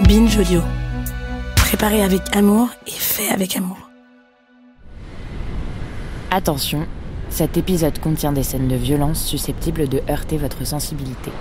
Binge Audio. Préparé avec amour et fait avec amour. Attention, cet épisode contient des scènes de violence susceptibles de heurter votre sensibilité.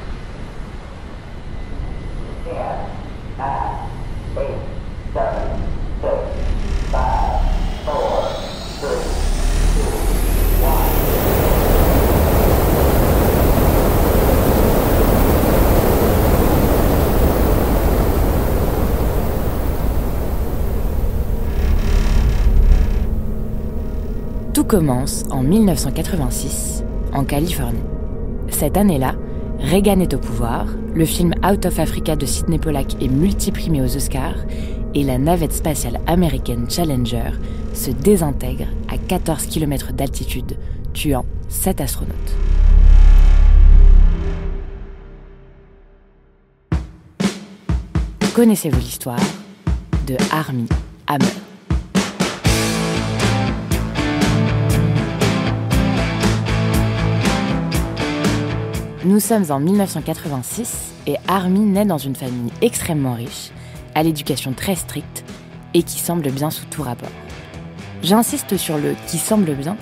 Tout commence en 1986, en Californie. Cette année-là, Reagan est au pouvoir, le film Out of Africa de Sydney Pollack est multiprimé aux Oscars et la navette spatiale américaine Challenger se désintègre à 14 km d'altitude, tuant 7 astronautes. Connaissez-vous l'histoire de Armie Hammer ? Nous sommes en 1986 et Armie naît dans une famille extrêmement riche, à l'éducation très stricte et qui semble bien sous tout rapport. J'insiste sur le « qui semble bien »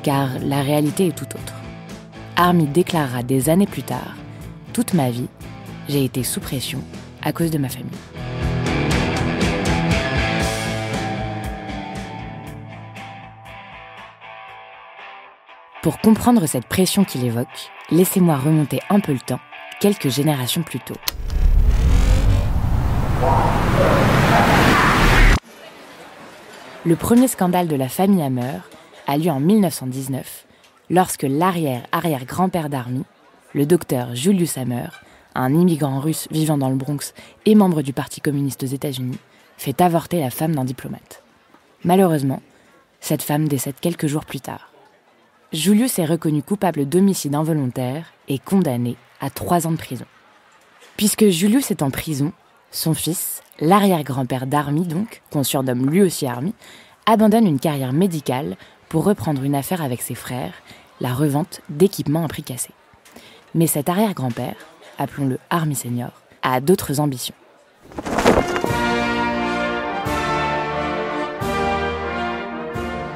car la réalité est tout autre. Armie déclarera des années plus tard « Toute ma vie, j'ai été sous pression à cause de ma famille ». Pour comprendre cette pression qu'il évoque, laissez-moi remonter un peu le temps, quelques générations plus tôt. Le premier scandale de la famille Hammer a lieu en 1919, lorsque l'arrière-arrière-grand-père d'Armie, le docteur Julius Hammer, un immigrant russe vivant dans le Bronx et membre du Parti communiste aux États-Unis, fait avorter la femme d'un diplomate. Malheureusement, cette femme décède quelques jours plus tard. Julius est reconnu coupable d'homicide involontaire et condamné à 3 ans de prison. Puisque Julius est en prison, son fils, l'arrière-grand-père d'Armie donc, qu'on surnomme lui aussi Armie, abandonne une carrière médicale pour reprendre une affaire avec ses frères, la revente d'équipements à prix cassé. Mais cet arrière-grand-père, appelons-le Armie Senior, a d'autres ambitions.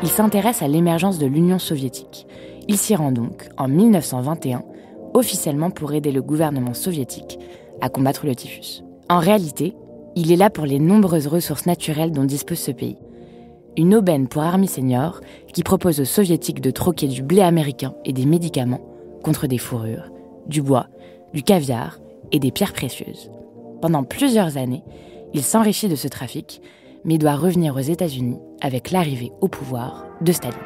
Il s'intéresse à l'émergence de l'Union soviétique. Il s'y rend donc, en 1921, officiellement pour aider le gouvernement soviétique à combattre le typhus. En réalité, il est là pour les nombreuses ressources naturelles dont dispose ce pays. Une aubaine pour Armie Senior qui propose aux soviétiques de troquer du blé américain et des médicaments contre des fourrures, du bois, du caviar et des pierres précieuses. Pendant plusieurs années, il s'enrichit de ce trafic, mais doit revenir aux États-Unis avec l'arrivée au pouvoir de Staline.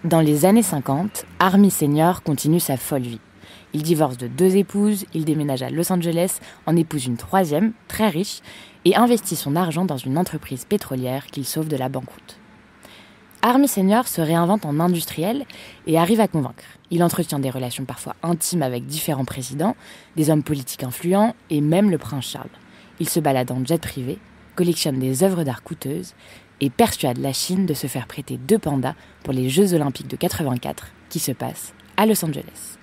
Dans les années 50, Armie Senior continue sa folle vie. Il divorce de 2 épouses, il déménage à Los Angeles, en épouse une 3e, très riche, et investit son argent dans une entreprise pétrolière qu'il sauve de la banqueroute. Armie Senior se réinvente en industriel et arrive à convaincre. Il entretient des relations parfois intimes avec différents présidents, des hommes politiques influents et même le prince Charles. Il se balade en jet privé, collectionne des œuvres d'art coûteuses et persuade la Chine de se faire prêter 2 pandas pour les Jeux Olympiques de 84 qui se passent à Los Angeles.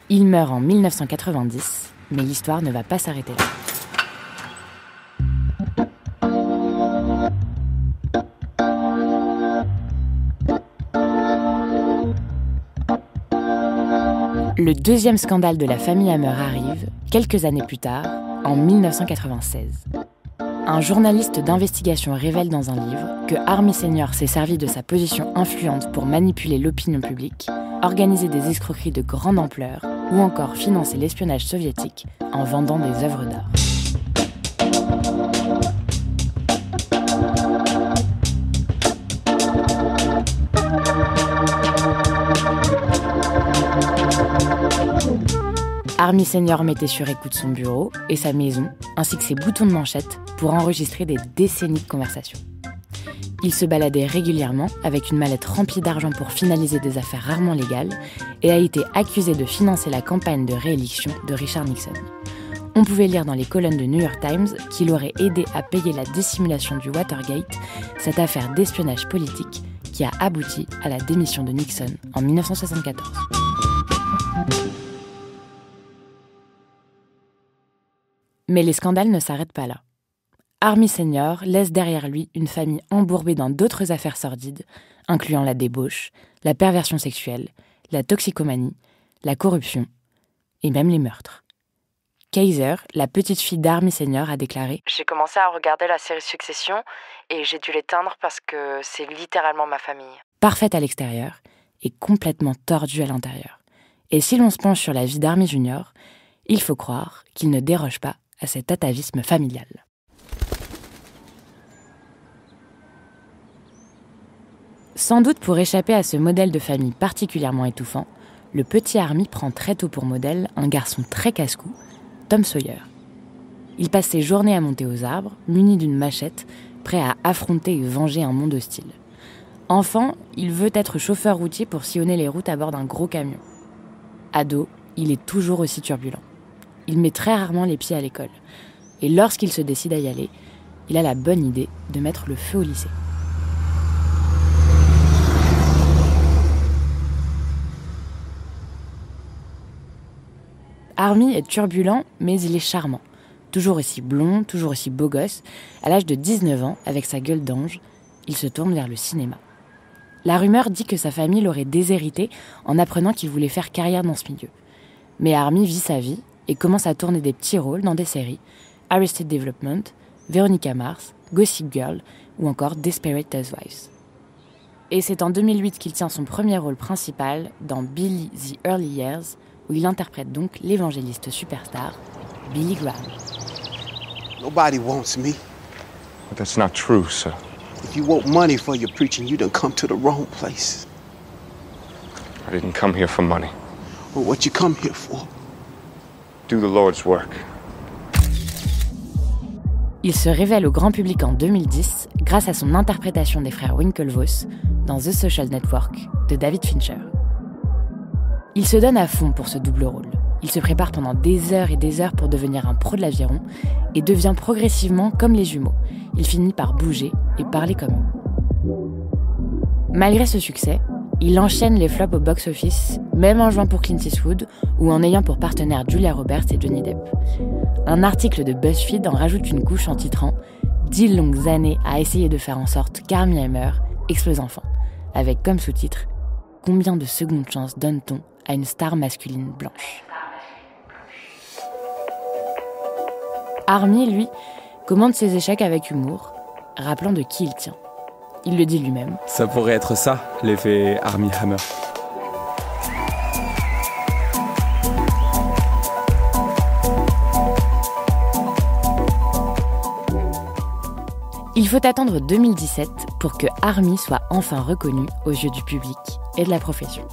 Il meurt en 1990, mais l'histoire ne va pas s'arrêter là. Le deuxième scandale de la famille Hammer arrive, quelques années plus tard, en 1996. Un journaliste d'investigation révèle dans un livre que Armie Senior s'est servi de sa position influente pour manipuler l'opinion publique, organiser des escroqueries de grande ampleur ou encore financer l'espionnage soviétique en vendant des œuvres d'art. Armie Senior mettait sur écoute son bureau et sa maison, ainsi que ses boutons de manchette, pour enregistrer des décennies de conversations. Il se baladait régulièrement avec une mallette remplie d'argent pour finaliser des affaires rarement légales et a été accusé de financer la campagne de réélection de Richard Nixon. On pouvait lire dans les colonnes de New York Times qu'il aurait aidé à payer la dissimulation du Watergate, cette affaire d'espionnage politique qui a abouti à la démission de Nixon en 1974. Mais les scandales ne s'arrêtent pas là. Army Senior laisse derrière lui une famille embourbée dans d'autres affaires sordides, incluant la débauche, la perversion sexuelle, la toxicomanie, la corruption et même les meurtres. Kaiser, la petite fille d'Army Senior, a déclaré « J'ai commencé à regarder la série Succession et j'ai dû l'éteindre parce que c'est littéralement ma famille. » Parfaite à l'extérieur et complètement tordue à l'intérieur. Et si l'on se penche sur la vie d'Army Junior, il faut croire qu'il ne déroge pas à cet atavisme familial. Sans doute pour échapper à ce modèle de famille particulièrement étouffant, le petit Army prend très tôt pour modèle un garçon très casse-cou, Tom Sawyer. Il passe ses journées à monter aux arbres, muni d'une machette, prêt à affronter et venger un monde hostile. Enfant, il veut être chauffeur routier pour sillonner les routes à bord d'un gros camion. Ado, il est toujours aussi turbulent. Il met très rarement les pieds à l'école. Et lorsqu'il se décide à y aller, il a la bonne idée de mettre le feu au lycée. Army est turbulent, mais il est charmant. Toujours aussi blond, toujours aussi beau gosse, à l'âge de 19 ans, avec sa gueule d'ange, il se tourne vers le cinéma. La rumeur dit que sa famille l'aurait déshérité en apprenant qu'il voulait faire carrière dans ce milieu. Mais Army vit sa vie et commence à tourner des petits rôles dans des séries, Arrested Development, Veronica Mars, Gossip Girl ou encore Desperate Housewives. Et c'est en 2008 qu'il tient son premier rôle principal dans Billy the Early Years, où il interprète donc l'évangéliste superstar Billy Graham. Nobody wants me. But that's not true, sir. If you want money for your preaching, you done come to the wrong place. I didn't come here for money. Well, what you come here for? Do the Lord's work. Il se révèle au grand public en 2010 grâce à son interprétation des frères Winklevoss dans The Social Network de David Fincher. Il se donne à fond pour ce double rôle. Il se prépare pendant des heures et des heures pour devenir un pro de l'aviron et devient progressivement comme les jumeaux. Il finit par bouger et parler comme eux. Malgré ce succès, il enchaîne les flops au box-office, même en jouant pour Clint Eastwood ou en ayant pour partenaire Julia Roberts et Johnny Depp. Un article de BuzzFeed en rajoute une couche en titrant « 10 longues années à essayer de faire en sorte qu'Armie Hammer explose enfin », avec comme sous-titre « Combien de secondes chance donne-t-on à une star masculine blanche ?» Armie, lui, commande ses échecs avec humour, rappelant de qui il tient. Il le dit lui-même. Ça pourrait être ça, l'effet Armie Hammer. Il faut attendre 2017 pour que Armie soit enfin reconnu aux yeux du public et de la profession.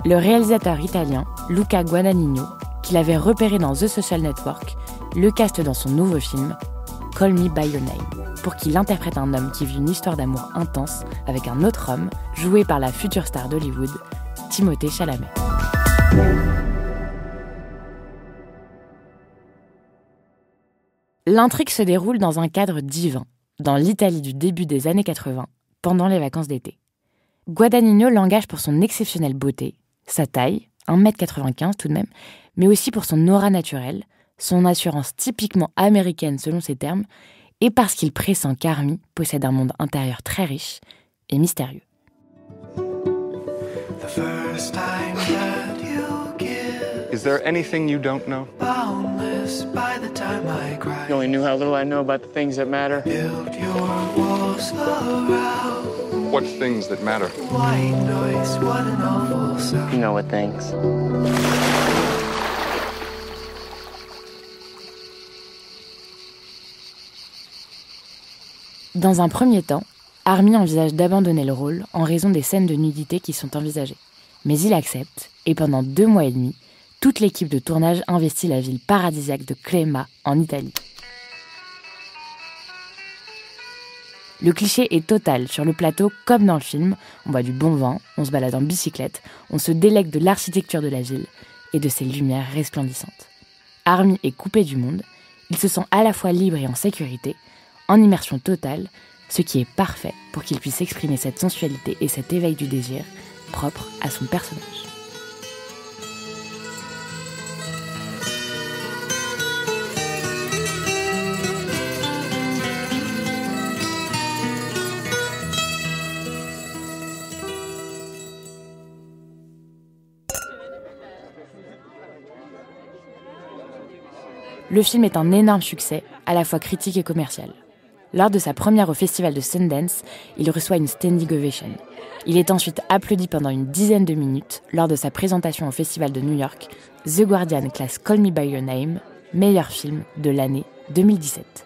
Le réalisateur italien Luca Guadagnino, qu'il avait repéré dans The Social Network, le caste dans son nouveau film Call Me By Your Name, pour qu'il interprète un homme qui vit une histoire d'amour intense avec un autre homme, joué par la future star d'Hollywood, Timothée Chalamet. L'intrigue se déroule dans un cadre divin, dans l'Italie du début des années 80, pendant les vacances d'été. Guadagnino l'engage pour son exceptionnelle beauté, sa taille, 1m95 tout de même, mais aussi pour son aura naturelle, son assurance typiquement américaine selon ses termes, et parce qu'il pressent qu'Armie possède un monde intérieur très riche et mystérieux. Is there anything you don't know? You only knew how little I know about the things that matter. What things that matter? You know what things. Dans un premier temps, Armie envisage d'abandonner le rôle en raison des scènes de nudité qui sont envisagées. Mais il accepte, et pendant 2 mois et demi, toute l'équipe de tournage investit la ville paradisiaque de Crema, en Italie. Le cliché est total sur le plateau comme dans le film. On boit du bon vin, on se balade en bicyclette, on se délègue de l'architecture de la ville et de ses lumières resplendissantes. Armie est coupé du monde, il se sent à la fois libre et en sécurité, en immersion totale, ce qui est parfait pour qu'il puisse exprimer cette sensualité et cet éveil du désir propre à son personnage. Le film est un énorme succès, à la fois critique et commercial. Lors de sa première au festival de Sundance, il reçoit une standing ovation. Il est ensuite applaudi pendant une dizaine de minutes lors de sa présentation au festival de New York. The Guardian classe Call Me By Your Name, meilleur film de l'année 2017.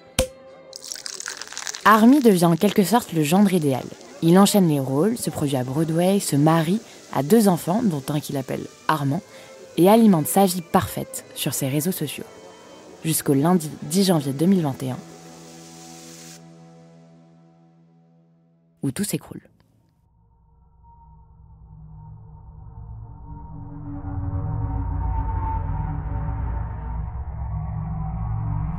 Armie devient en quelque sorte le gendre idéal. Il enchaîne les rôles, se produit à Broadway, se marie, a 2 enfants, dont un qu'il appelle Armand, et alimente sa vie parfaite sur ses réseaux sociaux. Jusqu'au lundi 10 janvier 2021, où tout s'écroule.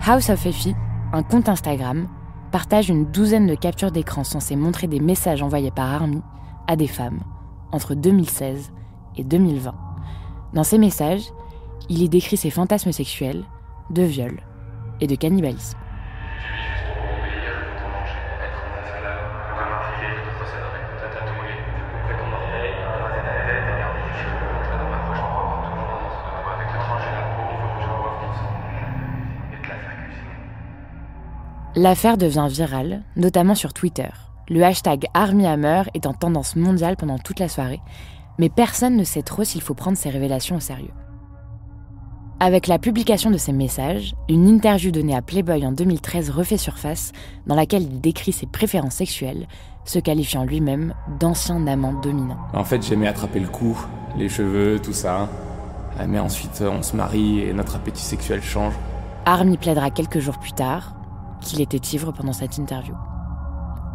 House of Effie, un compte Instagram, partage une douzaine de captures d'écran censées montrer des messages envoyés par Armie à des femmes entre 2016 et 2020. Dans ces messages, il y décrit ses fantasmes sexuels, de viol et de cannibalisme. L'affaire devient virale, notamment sur Twitter. Le hashtag #ArmieHammer est en tendance mondiale pendant toute la soirée, mais personne ne sait trop s'il faut prendre ces révélations au sérieux. Avec la publication de ces messages, une interview donnée à Playboy en 2013 refait surface, dans laquelle il décrit ses préférences sexuelles, se qualifiant lui-même d'ancien amant dominant. En fait, j'aimais attraper le cou, les cheveux, tout ça. Mais ensuite, on se marie et notre appétit sexuel change. Armie plaidera quelques jours plus tard qu'il était ivre pendant cette interview.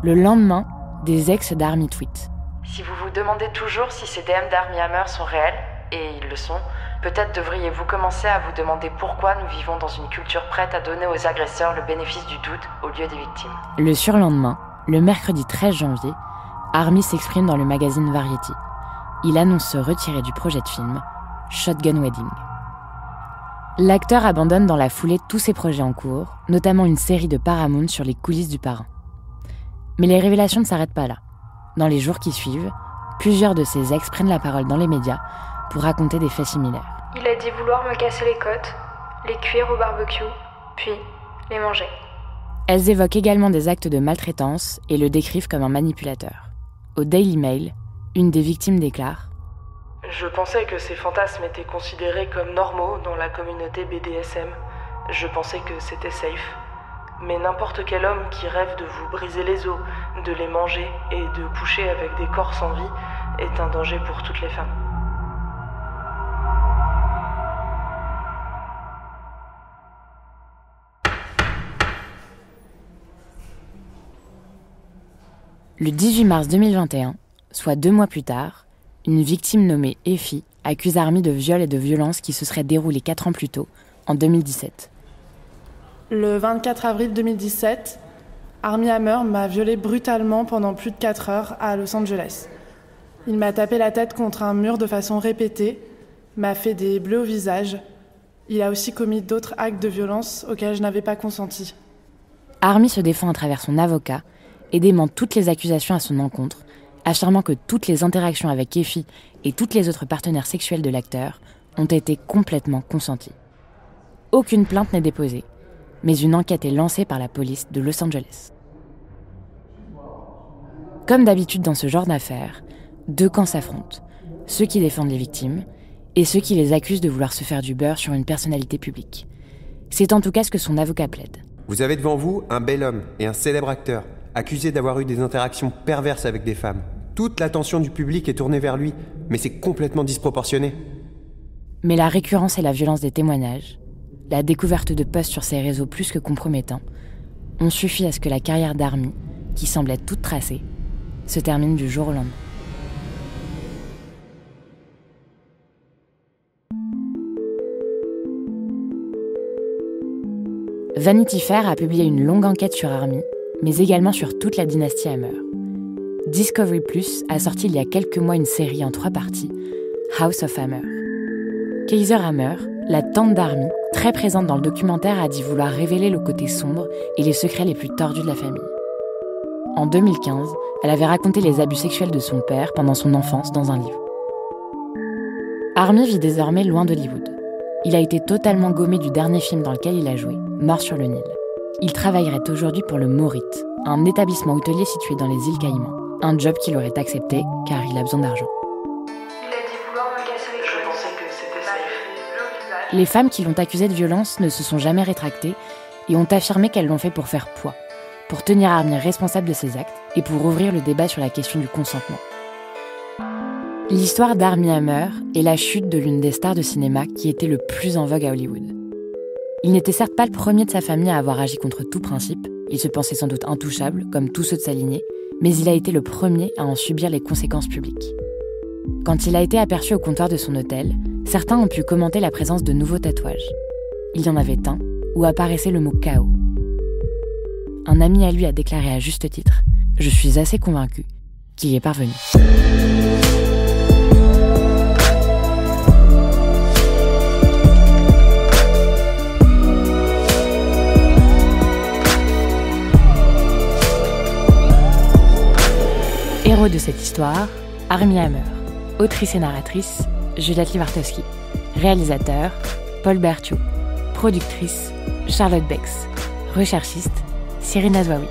Le lendemain, des ex d'Armie tweetent. Si vous vous demandez toujours si ces DM d'Armie Hammer sont réels, et ils le sont, peut-être devriez-vous commencer à vous demander pourquoi nous vivons dans une culture prête à donner aux agresseurs le bénéfice du doute au lieu des victimes. Le surlendemain, le mercredi 13 janvier, Armie s'exprime dans le magazine Variety. Il annonce se retirer du projet de film Shotgun Wedding. L'acteur abandonne dans la foulée tous ses projets en cours, notamment une série de Paramount sur les coulisses du parrain. Mais les révélations ne s'arrêtent pas là. Dans les jours qui suivent, plusieurs de ses ex prennent la parole dans les médias pour raconter des faits similaires. Il a dit vouloir me casser les côtes, les cuire au barbecue, puis les manger. Elles évoquent également des actes de maltraitance et le décrivent comme un manipulateur. Au Daily Mail, une des victimes déclare « Je pensais que ces fantasmes étaient considérés comme normaux dans la communauté BDSM. Je pensais que c'était safe. Mais n'importe quel homme qui rêve de vous briser les os, de les manger et de coucher avec des corps sans vie est un danger pour toutes les femmes. » Le 18 mars 2021, soit 2 mois plus tard, une victime nommée Effie accuse Armie de viol et de violence qui se seraient déroulés 4 ans plus tôt, en 2017. Le 24 avril 2017, Armie Hammer m'a violée brutalement pendant plus de 4 heures à Los Angeles. Il m'a tapé la tête contre un mur de façon répétée, m'a fait des bleus au visage. Il a aussi commis d'autres actes de violence auxquels je n'avais pas consenti. Armie se défend à travers son avocat et dément toutes les accusations à son encontre, affirmant que toutes les interactions avec Effie et toutes les autres partenaires sexuels de l'acteur ont été complètement consenties. Aucune plainte n'est déposée, mais une enquête est lancée par la police de Los Angeles. Comme d'habitude dans ce genre d'affaires, 2 camps s'affrontent, ceux qui défendent les victimes et ceux qui les accusent de vouloir se faire du beurre sur une personnalité publique. C'est en tout cas ce que son avocat plaide. Vous avez devant vous un bel homme et un célèbre acteur, accusé d'avoir eu des interactions perverses avec des femmes. Toute l'attention du public est tournée vers lui, mais c'est complètement disproportionné. Mais la récurrence et la violence des témoignages, la découverte de posts sur ses réseaux plus que compromettants, ont suffi à ce que la carrière d'Armie, qui semblait toute tracée, se termine du jour au lendemain. Vanity Fair a publié une longue enquête sur Armie, mais également sur toute la dynastie Hammer. Discovery Plus a sorti il y a quelques mois une série en 3 parties, House of Hammer. Kaiser Hammer, la tante d'Armie, très présente dans le documentaire, a dit vouloir révéler le côté sombre et les secrets les plus tordus de la famille. En 2015, elle avait raconté les abus sexuels de son père pendant son enfance dans un livre. Armie vit désormais loin d'Hollywood. Il a été totalement gommé du dernier film dans lequel il a joué, Mort sur le Nil. Il travaillerait aujourd'hui pour le Morit, un établissement hôtelier situé dans les îles Caïmans. Un job qu'il aurait accepté car il a besoin d'argent. Les femmes qui l'ont accusé de violence ne se sont jamais rétractées et ont affirmé qu'elles l'ont fait pour faire poids, pour tenir Armie responsable de ses actes et pour ouvrir le débat sur la question du consentement. L'histoire d'Armie Hammer est la chute de l'une des stars de cinéma qui était le plus en vogue à Hollywood. Il n'était certes pas le premier de sa famille à avoir agi contre tout principe, il se pensait sans doute intouchable, comme tous ceux de sa lignée, mais il a été le premier à en subir les conséquences publiques. Quand il a été aperçu au comptoir de son hôtel, certains ont pu commenter la présence de nouveaux tatouages. Il y en avait un où apparaissait le mot « chaos ». Un ami à lui a déclaré à juste titre « Je suis assez convaincu qu'il y est parvenu ». Héros de cette histoire, Armie Hammer. Autrice et narratrice, Juliette Livartowski. Réalisateur, Paul Berthiaud. Productrice, Charlotte Bex. Recherchiste, Cyrine Azouaoui.